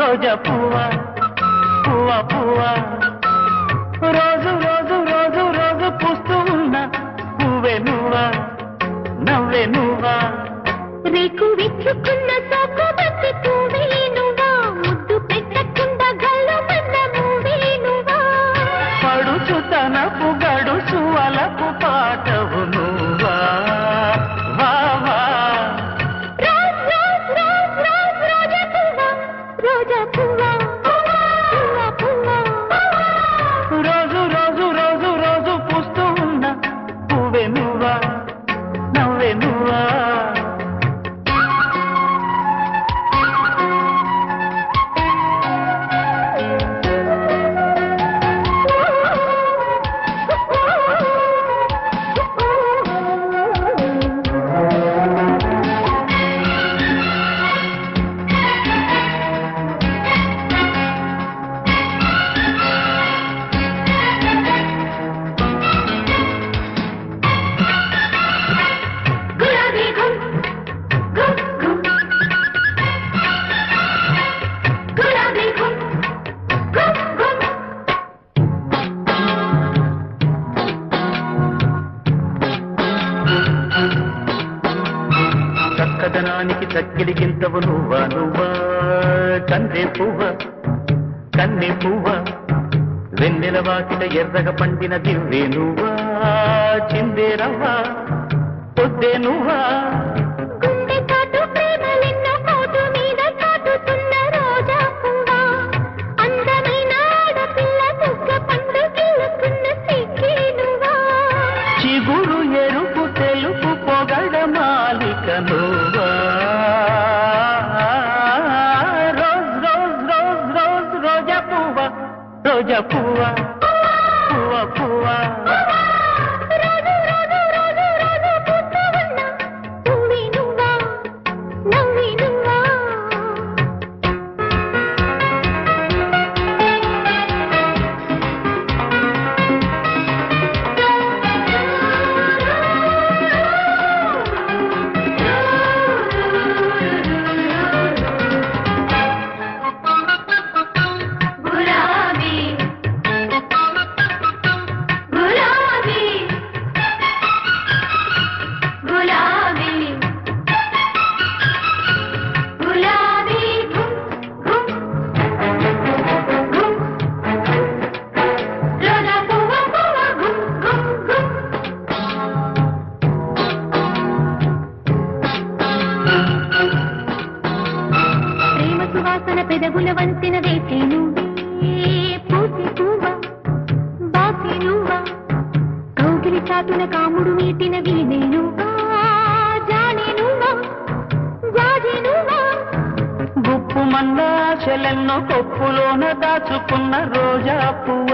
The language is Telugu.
రోజా పువ్వా పువ్వా పువ్వా రోజు రోజు రోజు రోజు పూస్తూ ఉన్నా పువ్వే నువ్వా నవ్వే నువ్వా రేకు విచ్చుకున్న సోకు బట్టి పువ్వే నువ్వా ముద్దు పెట్టకుండా గల్లు మన్న మూవే నువ్వా పడుచు తనపు గడుచు అలపు పాటవు నువ్వా వా వా రోజ్ రోజ్ రోజ్ రోజ్ రోజా పువ్వా రోజా పువ్వా పువ్వా పువ్వా రోజు రోజు రోజు రోజు పూస్తూ ఉన్నా పువ్వే నువ్వా నవ్వే నువ్వా చక్కదనానికి చక్కిడిగింతవు నువ్వా నువ్వా కందే పువ్వ కన్నె పువ్వ వెన్నెల వాకిట ఎర్రగ పండిన దివ్వే నువ్వా చిందే రవ్వ పొద్దే నువ్వా గుండె చాటు ప్రేమలెన్నో కోటు మీద చాటుతున్న రోజా పువ్వా అందమైన ఆడపిల్ల బుగ్గ పండు గిల్లుకున్న సిగ్గే నువ్వా చిగురు ఎరుపు తెలుపు పొగడ మాలిక నువ్వా రోజ్ రోజ్ రోజ్ రోజ్ రోజా పువ్వా రోజా పువ్వా పువ్వా పువ్వా రోజు రోజు రోజు రోజు పూస్తూ ఉన్నా పువ్వే నువ్వా నవ్వే నువ్వా గులాబీ గులాబీ గులాబీ గులాబీ గుమ్ గుమ్ గుమ్ రోజా పువ్వ పువ్వ గుమ్ గుమ్ గుమ్ ప్రేమ సువాసన పెదవుల వంతెన వేసే నువ్వే పూసే పువ్వా బాసే నువ్వా కౌగిలి చాటున కాముడు మీటిన వీణే నువ్వా జానే నువ్వా జాజే నువ్వా గుప్పు మన్నాశలెన్నో కొప్పులోన దాచుకున్న రోజా పువ్వా